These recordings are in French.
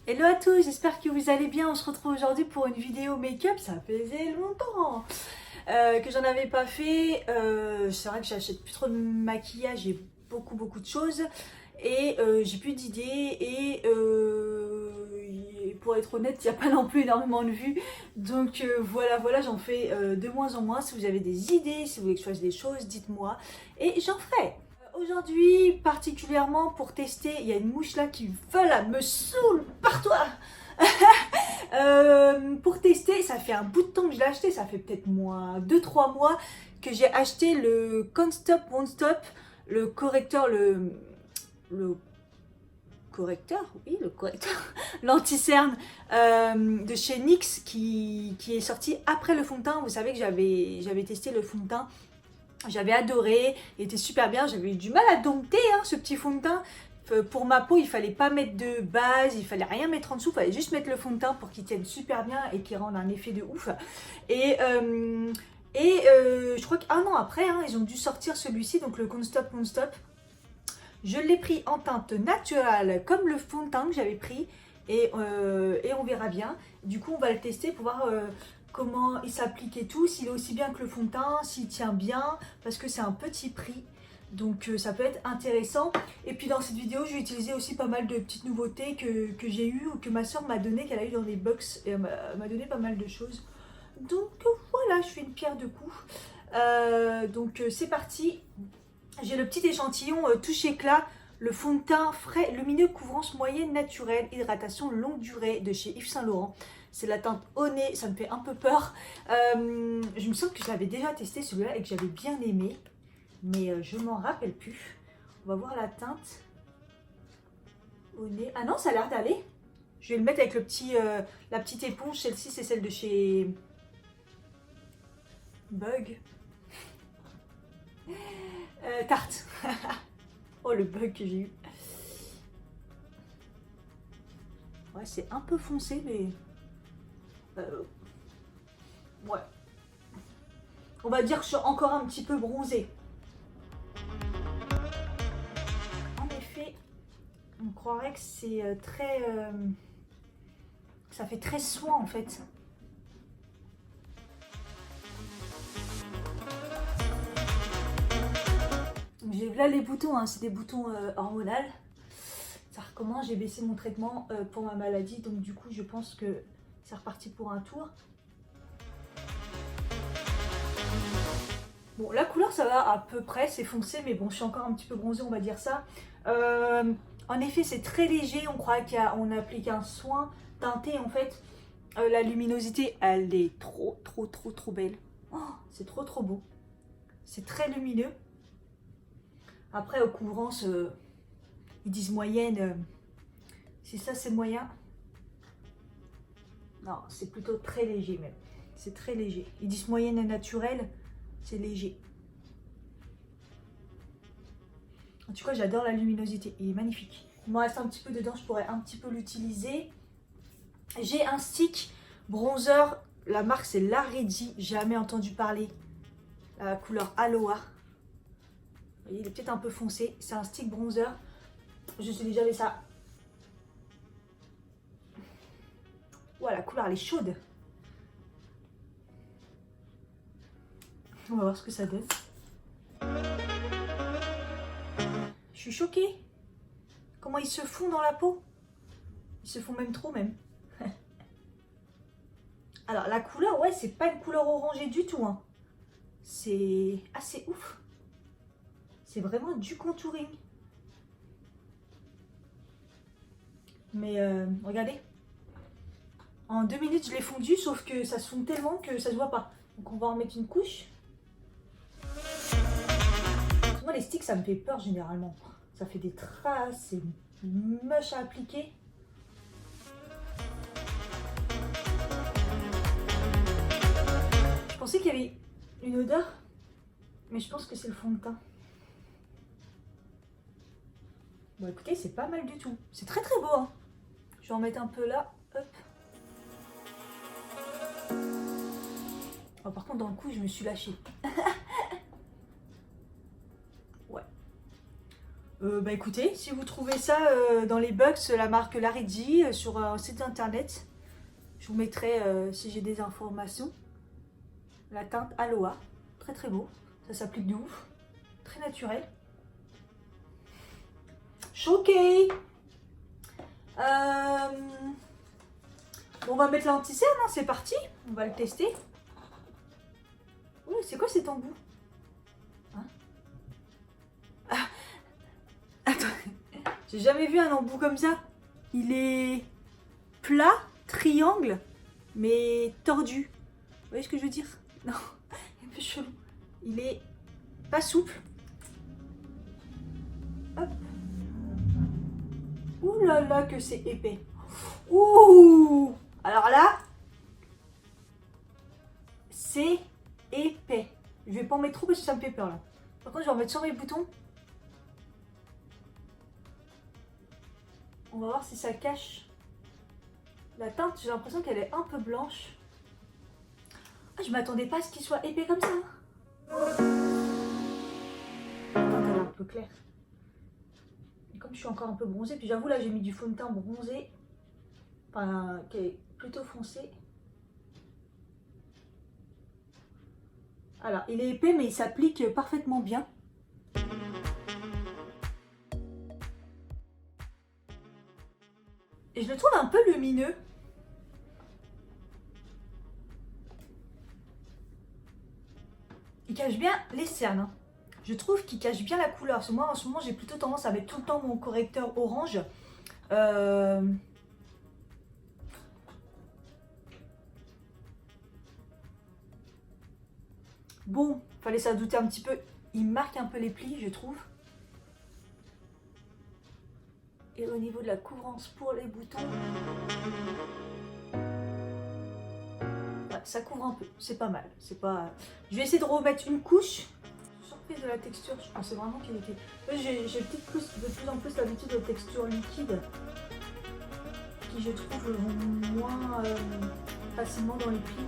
Hello à tous, j'espère que vous allez bien. On se retrouve aujourd'hui pour une vidéo make-up. Ça faisait longtemps que j'en avais pas fait. C'est vrai que j'achète plus trop de maquillage, j'ai beaucoup de choses et j'ai plus d'idées et pour être honnête, il n'y a pas non plus énormément de vues. Donc voilà, j'en fais de moins en moins. Si vous avez des idées, si vous voulez que je fasse des choses, dites-moi et j'en ferai. Aujourd'hui, particulièrement pour tester, il y a une mouche là qui veut là, me saoule partout. Pour tester, ça fait un bout de temps que je l'ai acheté, ça fait peut-être moins 2-3 mois que j'ai acheté le Can't Stop Won't Stop, le correcteur, le correcteur, oui, le correcteur, l'anti-cerne de chez NYX qui est sorti après le fond de teint. Vous savez que j'avais testé le fond de teint. J'avais adoré, il était super bien, j'avais eu du mal à dompter ce petit fond de teint. Pour ma peau, il fallait pas mettre de base, il fallait rien mettre en dessous, il fallait juste mettre le fond de teint pour qu'il tienne super bien et qu'il rende un effet de ouf. Je crois qu'un an après, ils ont dû sortir celui-ci, donc le Can't Stop Won't Stop. Je l'ai pris en teinte naturelle comme le fond de teint que j'avais pris et on verra bien. Du coup, on va le tester pour voir comment il s'applique et tout, s'il est aussi bien que le fond de teint, s'il tient bien, parce que c'est un petit prix. Donc ça peut être intéressant. Et puis dans cette vidéo, je vais utiliser aussi pas mal de petites nouveautés que j'ai eues ou que ma soeur m'a donné, qu'elle a eu dans des box. Et elle m'a donné pas mal de choses. Donc voilà, je fais une pierre deux coups. C'est parti. J'ai le petit échantillon touche éclat, le fond de teint frais, lumineux, couvrance moyenne naturelle, hydratation longue durée de chez Yves Saint Laurent. C'est la teinte au nez, ça me fait un peu peur. Je me sens que j'avais déjà testé celui-là et que j'avais bien aimé, mais je m'en rappelle plus. On va voir la teinte au nez. Ah non, ça a l'air d'aller. Je vais le mettre avec la petite éponge. Celle-ci, c'est celle de chez Bug. Tarte. Oh, le bug que j'ai eu. Ouais, c'est un peu foncé, mais... ouais. On va dire que je suis encore un petit peu bronzée. En effet, on croirait que c'est très... ça fait très soin, en fait. J'ai là les boutons, c'est des boutons hormonaux. Ça recommence, j'ai baissé mon traitement pour ma maladie, donc du coup je pense que c'est reparti pour un tour. Bon, la couleur ça va à peu près, c'est foncé, mais bon, je suis encore un petit peu bronzée, on va dire ça. En effet, c'est très léger, on croit qu'on applique un soin teinté en fait. La luminosité, elle est trop belle. Oh, c'est trop beau. C'est très lumineux. Après, aux couvrances, ils disent moyenne. Si ça, c'est moyen. Non, c'est plutôt très léger même. C'est très léger. Ils disent moyenne naturelle, c'est léger. En tout cas, j'adore la luminosité. Il est magnifique. Il me reste un petit peu dedans, je pourrais un petit peu l'utiliser. J'ai un stick bronzer. La marque, c'est Laredi. Jamais entendu parler. La couleur Aloha. Vous voyez, il est peut-être un peu foncé. C'est un stick bronzer. Je suis déjà avec ça. Ouah, la couleur, elle est chaude. On va voir ce que ça donne. Je suis choquée. Comment ils se font dans la peau. Ils se font même trop, même. Alors, la couleur, ouais, c'est pas une couleur orangée du tout. C'est assez ouf. C'est vraiment du contouring. Mais regardez. En 2 minutes, je l'ai fondu, sauf que ça se fond tellement que ça se voit pas. Donc, on va en mettre une couche. Moi, les sticks, ça me fait peur généralement. Ça fait des traces, c'est moche à appliquer. Je pensais qu'il y avait une odeur, mais je pense que c'est le fond de teint. Bon, écoutez, c'est pas mal du tout. C'est très beau. Je vais en mettre un peu là. Hop. Oh, par contre, dans le coup, je me suis lâchée. Ouais. Bah écoutez, si vous trouvez ça dans les box, la marque Larigi sur un site internet, je vous mettrai, si j'ai des informations, la teinte Aloha. Très très beau, ça s'applique de ouf, très naturel. Choqué. Bon, on va mettre l'anti-cerne, hein, c'est parti, on va le tester. Oui, c'est quoi cet embout, hein? Ah, attends, j'ai jamais vu un embout comme ça. Il est plat, triangle, mais tordu. Vous voyez ce que je veux dire? Non, un peu chelou. Il est pas souple. Hop. Ouh là là, que c'est épais. Ouh! Alors là, c'est épais. Je vais pas en mettre trop parce que ça me fait peur là. Par contre, je vais en mettre sur mes boutons. On va voir si ça cache la teinte. J'ai l'impression qu'elle est un peu blanche. Ah, je m'attendais pas à ce qu'il soit épais comme ça. La teinte elle est un peu claire. Et comme je suis encore un peu bronzée, puis j'avoue là j'ai mis du fond de teint bronzé, enfin qui est plutôt foncé. Alors il est épais mais il s'applique parfaitement bien. Et je le trouve un peu lumineux. Il cache bien les cernes. Hein. Je trouve qu'il cache bien la couleur. Parce que moi en ce moment j'ai plutôt tendance à mettre tout le temps mon correcteur orange. Bon, fallait s'en douter un petit peu. Il marque un peu les plis, je trouve. Et au niveau de la couvrance pour les boutons, ouais, ça couvre un peu. C'est pas mal. C'est pas. Je vais essayer de remettre une couche. Surprise de la texture. Je pensais vraiment qu'il était. J'ai de plus en plus l'habitude de textures liquides qui, je trouve, vont moins facilement dans les plis.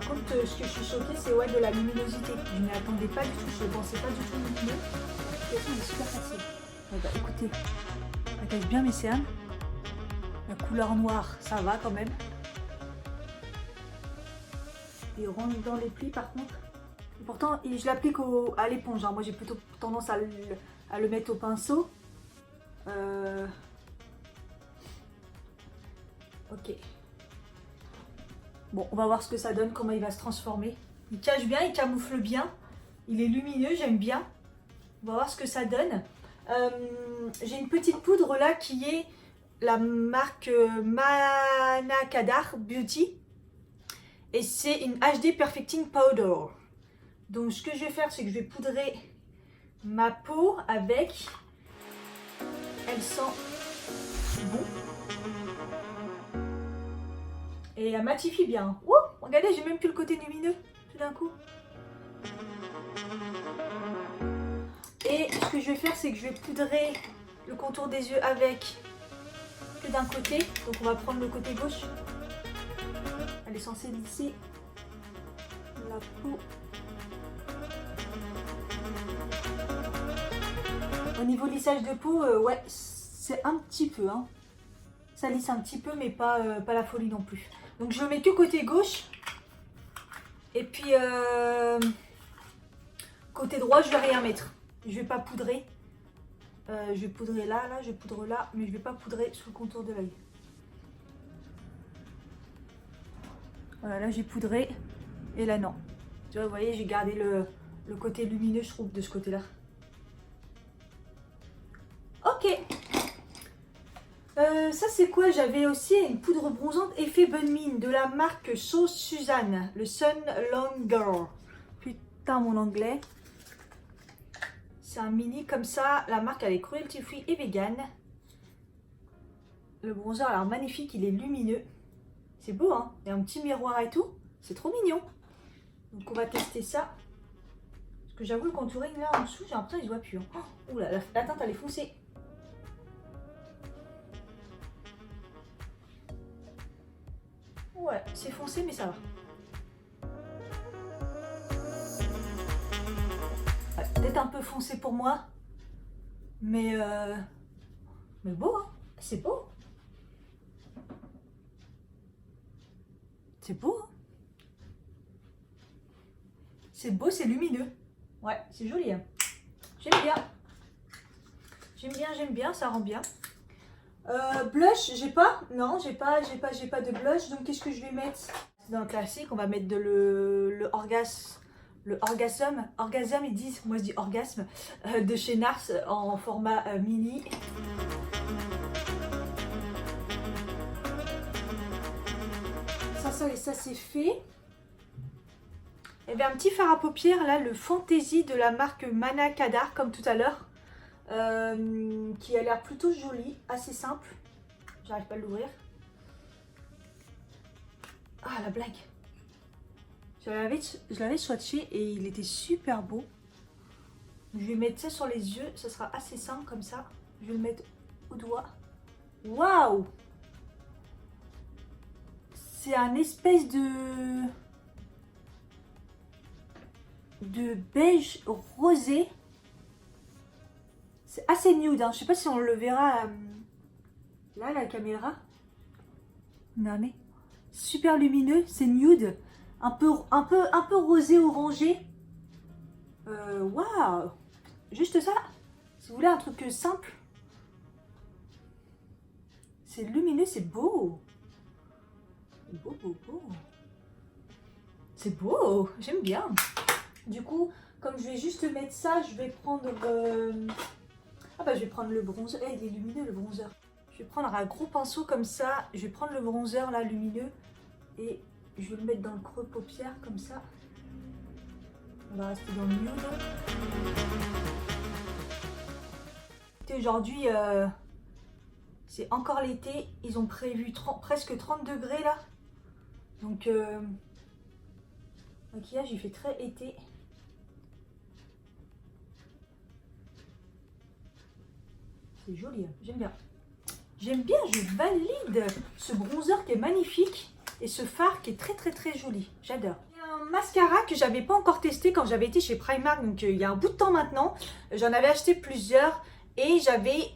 Par contre, ce que je suis choquée, c'est ouais, de la luminosité. Je n'y attendais pas du tout, je ne pensais pas du tout lumineux. L'application est super facile. Ouais, bah, écoutez, ça cache bien mes cernes. La couleur noire, ça va quand même. Et rentre dans les plis par contre. Et pourtant, je l'applique à l'éponge. Hein. Moi, j'ai plutôt tendance à le mettre au pinceau. Ok. Bon, on va voir ce que ça donne, comment il va se transformer. Il cache bien, il camoufle bien. Il est lumineux, j'aime bien. On va voir ce que ça donne. J'ai une petite poudre là qui est la marque Manakadar Beauty. Et c'est une HD Perfecting Powder. Donc ce que je vais faire, c'est que je vais poudrer ma peau avec. Elle sent bon. Et elle matifie bien. Ouh, regardez, j'ai même plus le côté lumineux tout d'un coup. Et ce que je vais faire, c'est que je vais poudrer le contour des yeux avec que d'un côté. Donc on va prendre le côté gauche. Elle est censée lisser la peau. Au niveau lissage de peau, ouais, c'est un petit peu. Hein. Ça lisse un petit peu, mais pas la folie non plus. Donc je le mets que côté gauche. Et puis côté droit, je vais rien mettre. Je vais pas poudrer. Je vais poudrer là, je poudre là, mais je vais pas poudrer sous le contour de l'œil. Voilà, là j'ai poudré. Et là non. Tu vois, vous voyez, j'ai gardé le côté lumineux, je trouve, de ce côté-là. Ok. Ça c'est quoi? J'avais aussi une poudre bronzante effet bonne mine de la marque Sauce Suzanne, le Sun Longer. Putain mon anglais. C'est un mini comme ça, la marque elle est cruelty free et vegan. Le bronzer a l'air magnifique, il est lumineux. C'est beau hein, il y a un petit miroir et tout, c'est trop mignon. Donc on va tester ça. Parce que j'avoue le contouring là en dessous, j'ai l'impression qu'il se voit plus. Hein. Oh, oula, la teinte elle est foncée. Ouais, c'est foncé, mais ça va. Ouais, peut-être un peu foncé pour moi. Mais beau, hein. C'est beau. C'est beau, hein. C'est beau, c'est lumineux. Ouais, c'est joli, hein. J'aime bien. J'aime bien, ça rend bien. Blush, j'ai pas. Non, j'ai pas de blush. Donc qu'est-ce que je vais mettre? Dans le classique, on va mettre le orgasme. Le orgasme, ils disent, moi je dis orgasme, de chez Nars en format mini. Ça c'est fait. Et bien un petit fard à paupières, là, le Fantasy de la marque Mana Kadar, comme tout à l'heure. Qui a l'air plutôt joli, assez simple. J'arrive pas à l'ouvrir. Ah, la blague. Je l'avais swatché et il était super beau. Je vais mettre ça sur les yeux, ça sera assez simple comme ça. Je vais le mettre au doigt. Waouh! C'est un espèce de beige rosé. C'est assez nude, hein. Je sais pas si on le verra là, la caméra. Non mais super lumineux, c'est nude, un peu rosé orangé. Waouh! Juste ça. Si vous voulez un truc simple, c'est lumineux, c'est beau. Beau. C'est beau, j'aime bien. Du coup, comme je vais juste mettre ça, je vais prendre je vais prendre le bronzer. Il est lumineux le bronzer. Je vais prendre un gros pinceau comme ça. Je vais prendre le bronzer là lumineux et je vais le mettre dans le creux paupière comme ça. On va rester dans le nude. Aujourd'hui, c'est encore l'été. Ils ont prévu presque 30 degrés là. Donc, maquillage, il fait très été. C'est joli, hein. J'aime bien. J'aime bien, je valide ce bronzer qui est magnifique et ce fard qui est très joli. J'adore. Il y a un mascara que j'avais pas encore testé quand j'avais été chez Primark, donc il y a un bout de temps maintenant. J'en avais acheté plusieurs et j'avais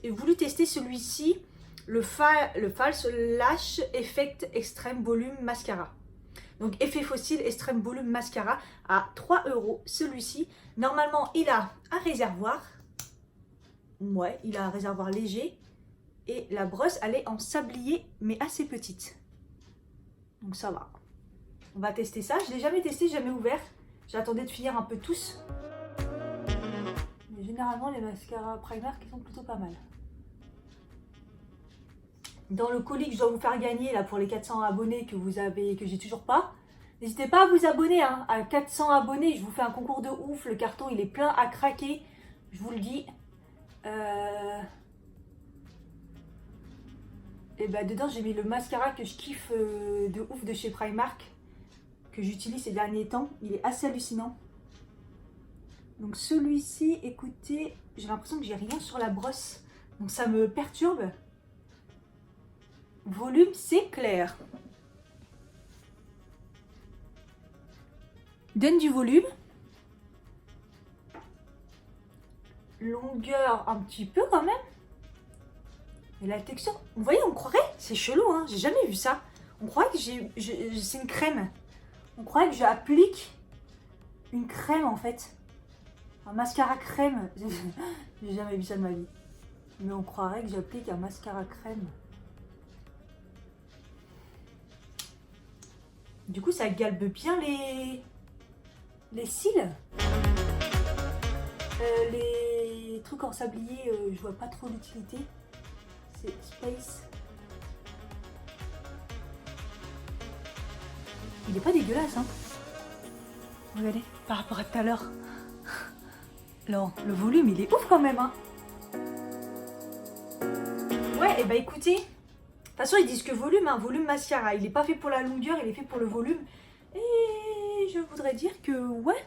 voulu tester celui-ci, le False Lash Effect Extreme Volume Mascara. Donc effet fossile Extreme Volume Mascara à 3 €. Celui-ci, normalement, il a un réservoir. Ouais, il a un réservoir léger et la brosse elle est en sablier mais assez petite. Donc ça va. On va tester ça. Je l'ai jamais testé, jamais ouvert. J'attendais de finir un peu tous. Mais généralement les mascaras Primark ils sont plutôt pas mal. Dans le colis que je dois vous faire gagner là pour les 400 abonnés que j'ai toujours pas. N'hésitez pas à vous abonner hein. À 400 abonnés, je vous fais un concours de ouf. Le carton il est plein à craquer. Je vous le dis. Et bah dedans j'ai mis le mascara que je kiffe de ouf de chez Primark, que j'utilise ces derniers temps. Il est assez hallucinant. Donc celui-ci, écoutez, j'ai l'impression que j'ai rien sur la brosse, donc ça me perturbe. Volume, c'est clair. Donne du volume. Longueur un petit peu quand même. Et la texture, vous voyez, on croirait, c'est chelou, hein, j'ai jamais vu ça. On croirait que c'est une crème. On croirait que j'applique une crème en fait. Un mascara crème. J'ai jamais vu ça de ma vie. Mais on croirait que j'applique un mascara crème. Du coup, ça galbe bien les cils. Les trucs en sablier, je vois pas trop l'utilité. C'est Space. Il est pas dégueulasse, hein. Regardez, par rapport à tout à l'heure. Non, le volume, il est ouf quand même, hein. Ouais, et bah écoutez, de toute façon, ils disent que volume, hein, volume mascara. Il est pas fait pour la longueur, il est fait pour le volume. Et je voudrais dire que, ouais,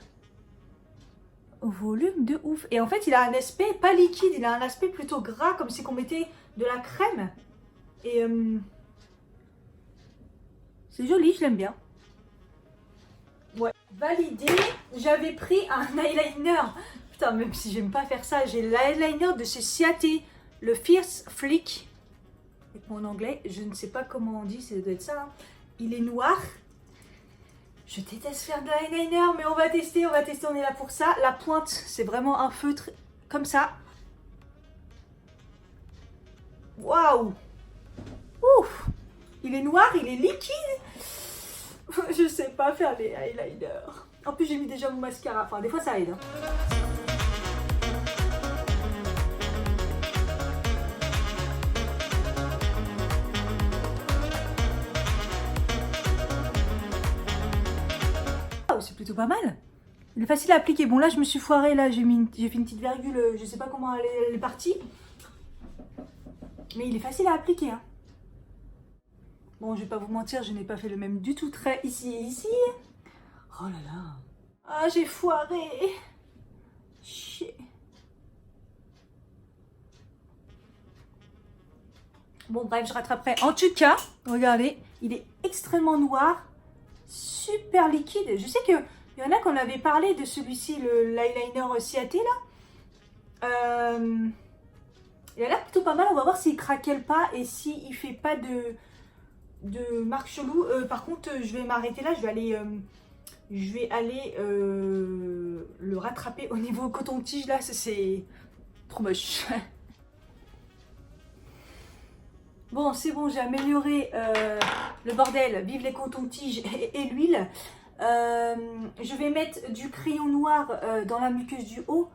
volume de ouf. Et en fait, il a un aspect pas liquide, il a un aspect plutôt gras, comme si on mettait de la crème. Et c'est joli, je l'aime bien. Ouais, validé. J'avais pris un eyeliner. hein, même si j'aime pas faire ça. J'ai l'eyeliner de chez Ciaté, le Fierce Flick. Avec mon anglais, je ne sais pas comment on dit, ça doit être ça. Hein. Il est noir. Je déteste faire de l'eyeliner, mais on va tester, on est là pour ça. La pointe, c'est vraiment un feutre comme ça. Waouh! Ouf! Il est noir, il est liquide. Je sais pas faire les eyeliners. En plus, j'ai mis déjà mon mascara. Enfin, des fois, ça aide. Hein. Oh, c'est plutôt pas mal. Il est facile à appliquer. Bon, là, je me suis foirée. Là, j'ai fait une petite virgule. Je sais pas comment elle est partie. Mais il est facile à appliquer. Hein. Bon, je vais pas vous mentir, je n'ai pas fait le même du tout trait ici et ici. Oh là là. Ah, j'ai foiré. Chier. Bon, bref, je rattraperai. En tout cas, regardez, il est extrêmement noir. Super liquide. Je sais qu'il y en a qu'on avait parlé de celui-ci, l'eyeliner Ciaté, là. Il a l'air plutôt pas mal. On va voir s'il craquelle pas et s'il fait pas de marque chelou. Par contre, je vais m'arrêter là. Je vais aller le rattraper au niveau coton-tige. Là, c'est trop moche. Bon, c'est bon. J'ai amélioré le bordel. Vive les cotons-tiges et l'huile. Je vais mettre du crayon noir dans la muqueuse du haut.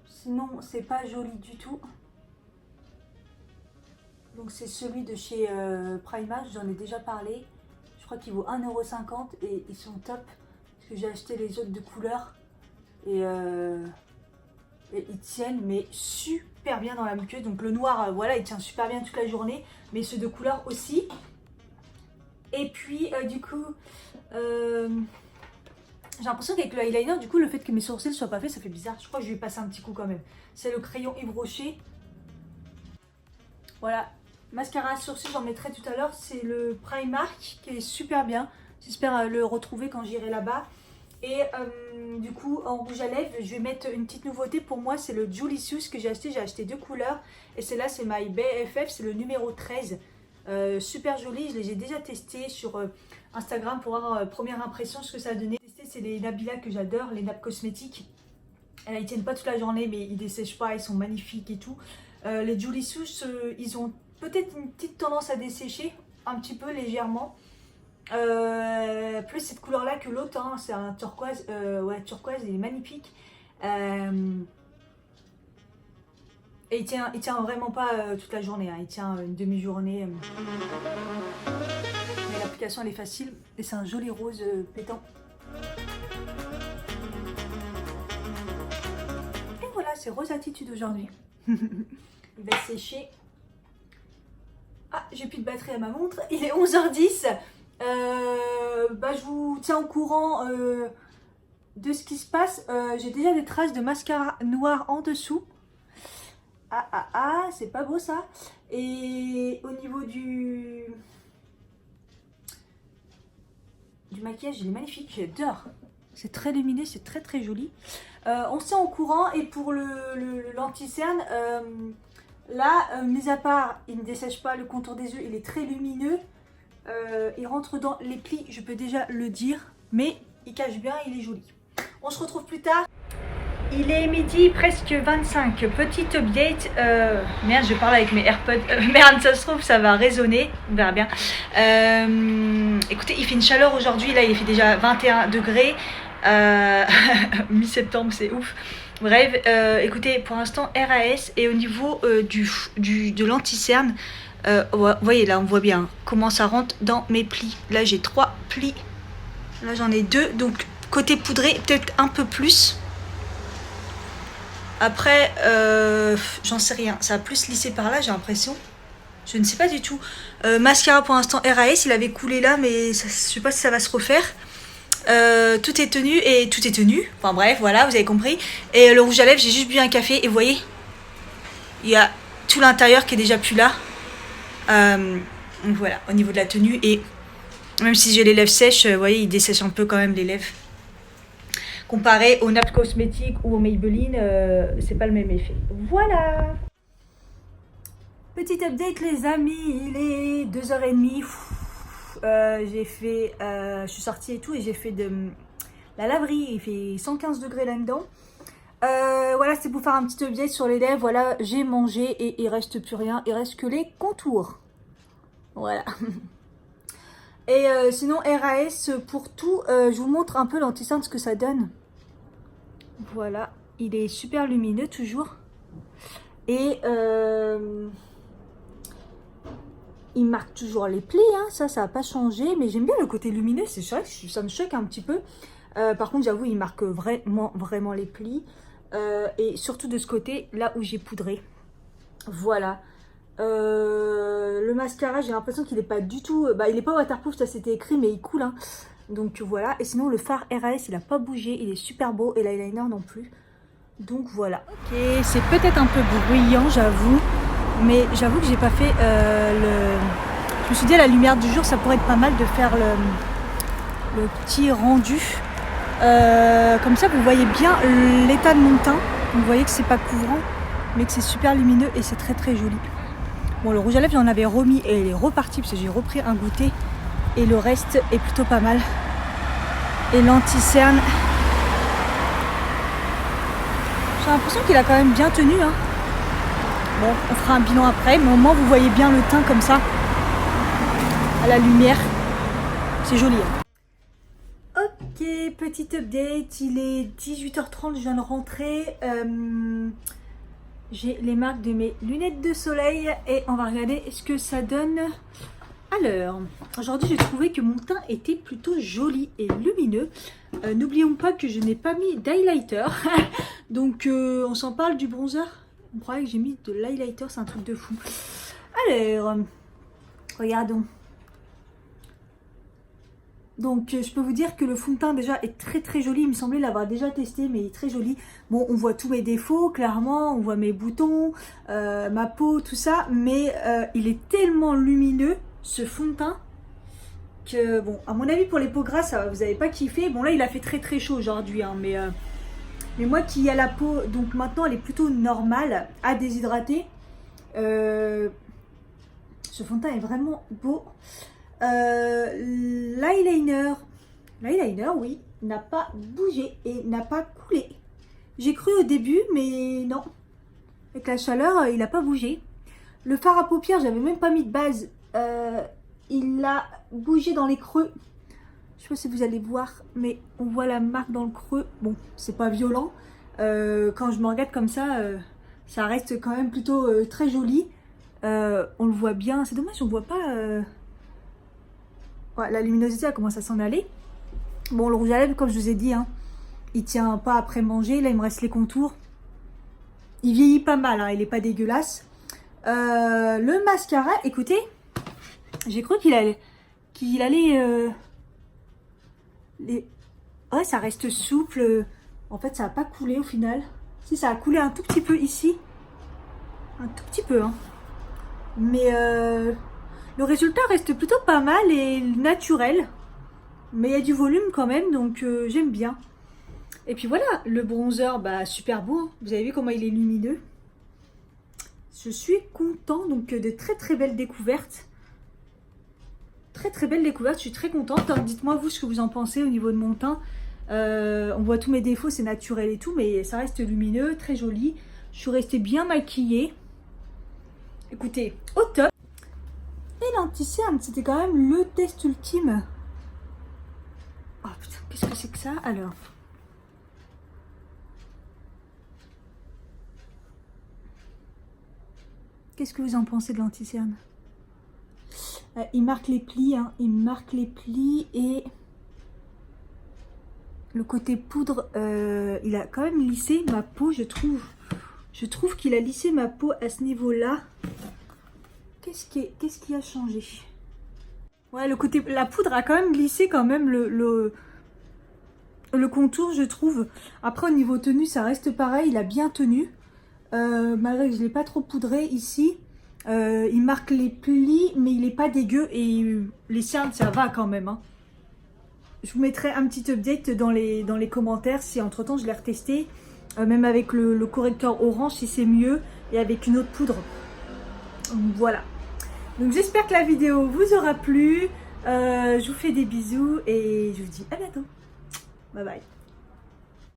Sinon, c'est pas joli du tout. Donc c'est celui de chez Primark, j'en ai déjà parlé. Je crois qu'il vaut 1,50 € et ils sont top. Parce que j'ai acheté les autres de couleur. Et ils tiennent mais super bien dans la muqueuse. Donc le noir, voilà, il tient super bien toute la journée. Mais ceux de couleur aussi. Et puis du coup, j'ai l'impression qu'avec le eyeliner, du coup, le fait que mes sourcils ne soient pas faits, ça fait bizarre. Je crois que je vais passer un petit coup quand même. C'est le crayon Yves Rocher. Voilà. Mascara à sourcils, j'en mettrai tout à l'heure. C'est le Primark qui est super bien. J'espère le retrouver quand j'irai là-bas. Et du coup, en rouge à lèvres, je vais mettre une petite nouveauté. Pour moi, c'est le Julicious que j'ai acheté. J'ai acheté 2 couleurs. Et celle-là, c'est My BFF. C'est le numéro 13. Super joli. Je les ai déjà testés sur Instagram pour avoir première impression ce que ça a donné. C'est les Nabila que j'adore, les nappes cosmétiques. Ils tiennent pas toute la journée, mais ils dessèchent pas. Ils sont magnifiques et tout. Les Julicious, ils ont peut-être une petite tendance à dessécher, un petit peu légèrement. Plus cette couleur là que l'autre, hein, c'est un turquoise. Ouais, turquoise, il est magnifique. Et il tient vraiment pas toute la journée, hein, il tient une demi-journée. Mais l'application elle est facile et c'est un joli rose pétant. Et voilà, c'est Rose Attitude aujourd'hui. Il va sécher. Ah, j'ai plus de batterie à ma montre. Il est 11h10. Je vous tiens au courant de ce qui se passe. J'ai déjà des traces de mascara noir en dessous. C'est pas beau ça. Et au niveau du maquillage, il est magnifique. J'adore. C'est très lumineux, c'est très très joli. On se tient au courant. Et pour le l'anti-cerne, là, mis à part, il ne dessèche pas le contour des yeux, il est très lumineux. Il rentre dans les plis, je peux déjà le dire, mais il cache bien, il est joli. On se retrouve plus tard. Il est midi, presque 25. Petite update. Merde, je parle avec mes AirPods. Merde, ça se trouve, ça va résonner. On verra bien. Écoutez, il fait une chaleur aujourd'hui. Là, il fait déjà 21 degrés. Mi-septembre, c'est ouf. Bref, écoutez, pour l'instant, RAS. Et au niveau de l'anti-cerne, vous voyez, là, on voit bien comment ça rentre dans mes plis. Là, j'ai 3 plis. Là, j'en ai 2. Donc, côté poudré, peut-être un peu plus. Après, j'en sais rien. Ça a plus lissé par là, j'ai l'impression. Je ne sais pas du tout. Mascara pour l'instant RAS, il avait coulé là, mais ça, je ne sais pas si ça va se refaire. Tout est tenu et tout est tenu. Enfin bref, voilà, vous avez compris. Et le rouge à lèvres, j'ai juste bu un café et vous voyez, il y a tout l'intérieur qui est déjà plus là. Donc voilà, au niveau de la tenue. Et même si j'ai les lèvres sèches, vous voyez, il dessèche un peu quand même les lèvres. Comparé au NAP Cosmétique ou au Maybelline, c'est pas le même effet. Voilà. Petit update les amis, il est 2h30. J'ai fait, je suis sortie et tout et j'ai fait de la laverie, il fait 115 degrés là-dedans. Voilà, c'est pour faire un petit update sur les lèvres. Voilà, j'ai mangé et il reste plus rien, il reste que les contours. Voilà. Et sinon RAS pour tout, je vous montre un peu l'anti-cerne ce que ça donne. Voilà, il est super lumineux toujours. Et il marque toujours les plis, hein. Ça n'a pas changé. Mais j'aime bien le côté lumineux, c'est vrai que ça me choque un petit peu. Par contre, j'avoue, il marque vraiment les plis. Et surtout de ce côté, là où j'ai poudré. Voilà. Le mascara, j'ai l'impression qu'il n'est pas du tout... il n'est pas waterproof, ça c'était écrit, mais il coule. Hein. Donc voilà. Et sinon, le fard RAS, il n'a pas bougé. Il est super beau. Et l'eyeliner non plus. Donc voilà. Ok, c'est peut-être un peu bruyant, j'avoue. Mais j'avoue que j'ai pas fait Je me suis dit à la lumière du jour, ça pourrait être pas mal de faire le petit rendu. Comme ça, vous voyez bien l'état de mon teint. Vous voyez que c'est pas couvrant, mais que c'est super lumineux et c'est très très joli. Bon, le rouge à lèvres, j'en avais remis et il est reparti parce que j'ai repris un goûter. Et le reste est plutôt pas mal. Et l'anti-cerne, j'ai l'impression qu'il a quand même bien tenu. Hein. Bon, on fera un bilan après, mais au moins vous voyez bien le teint comme ça, à la lumière. C'est joli. Hein. Ok, petit update, il est 18h30, je viens de rentrer. J'ai les marques de mes lunettes de soleil et on va regarder ce que ça donne à l'heure. Aujourd'hui, j'ai trouvé que mon teint était plutôt joli et lumineux. N'oublions pas que je n'ai pas mis d'highlighter. Donc, on s'en parle du bronzer. On croyait que j'ai mis de l'highlighter, c'est un truc de fou. Alors, regardons. Donc, je peux vous dire que le fond de teint déjà est très très joli. Il me semblait l'avoir déjà testé, mais il est très joli. Bon, on voit tous mes défauts, clairement. On voit mes boutons, ma peau, tout ça. Mais il est tellement lumineux, ce fond de teint, que bon, à mon avis, pour les peaux grasses, vous n'avez pas kiffé. Bon, là, il a fait très très chaud aujourd'hui, hein, mais moi qui a la peau, donc maintenant, elle est plutôt normale, à déshydrater. Ce fond de teint est vraiment beau. L'eyeliner, oui, n'a pas bougé et n'a pas coulé. J'ai cru au début, mais non. Avec la chaleur, il n'a pas bougé. Le fard à paupières, j'avais même pas mis de base. Il a bougé dans les creux. Je sais pas si vous allez voir, mais on voit la marque dans le creux. Bon, c'est pas violent. Quand je me regarde comme ça, ça reste quand même plutôt très joli. On le voit bien. C'est dommage, on voit pas... Ouais, la luminosité, elle commence à s'en aller. Bon, le rouge à lèvres, comme je vous ai dit, hein, il tient pas après manger. Là, il me reste les contours. Il vieillit pas mal, hein, il est pas dégueulasse. Le mascara, écoutez, j'ai cru qu'il allait... Ouais, ça reste souple. En fait, ça n'a pas coulé au final. Si, ça a coulé un tout petit peu ici. Un tout petit peu, hein. Mais... le résultat reste plutôt pas mal et naturel. Mais il y a du volume quand même, donc j'aime bien. Et puis voilà, le bronzer, super beau. Hein. Vous avez vu comment il est lumineux. Je suis content, donc de très très belles découvertes. Très très belle découverte, je suis très contente. Dites-moi vous ce que vous en pensez au niveau de mon teint. On voit tous mes défauts, c'est naturel et tout, mais ça reste lumineux, très joli. Je suis restée bien maquillée. Écoutez, au top. Et l'anti-cerne, c'était quand même le test ultime. Oh putain, qu'est-ce que c'est que ça alors? Qu'est-ce que vous en pensez de l'anti-cerne? Il marque les plis, hein. Il marque les plis et le côté poudre, il a quand même lissé ma peau, je trouve. Je trouve qu'il a lissé ma peau à ce niveau-là. Qu'est-ce qui a changé? Ouais, le côté, la poudre a quand même glissé quand même le contour, je trouve. Après, au niveau tenue, ça reste pareil, il a bien tenu. Malgré que je ne l'ai pas trop poudré ici. Il marque les plis, mais il n'est pas dégueu. Et les cernes, ça va quand même. Hein. je vous mettrai un petit update dans les commentaires si entre temps je l'ai retesté, même avec le correcteur orange si c'est mieux, et avec une autre poudre. Donc, voilà. Donc j'espère que la vidéo vous aura plu. Je vous fais des bisous et je vous dis à bientôt. Bye bye.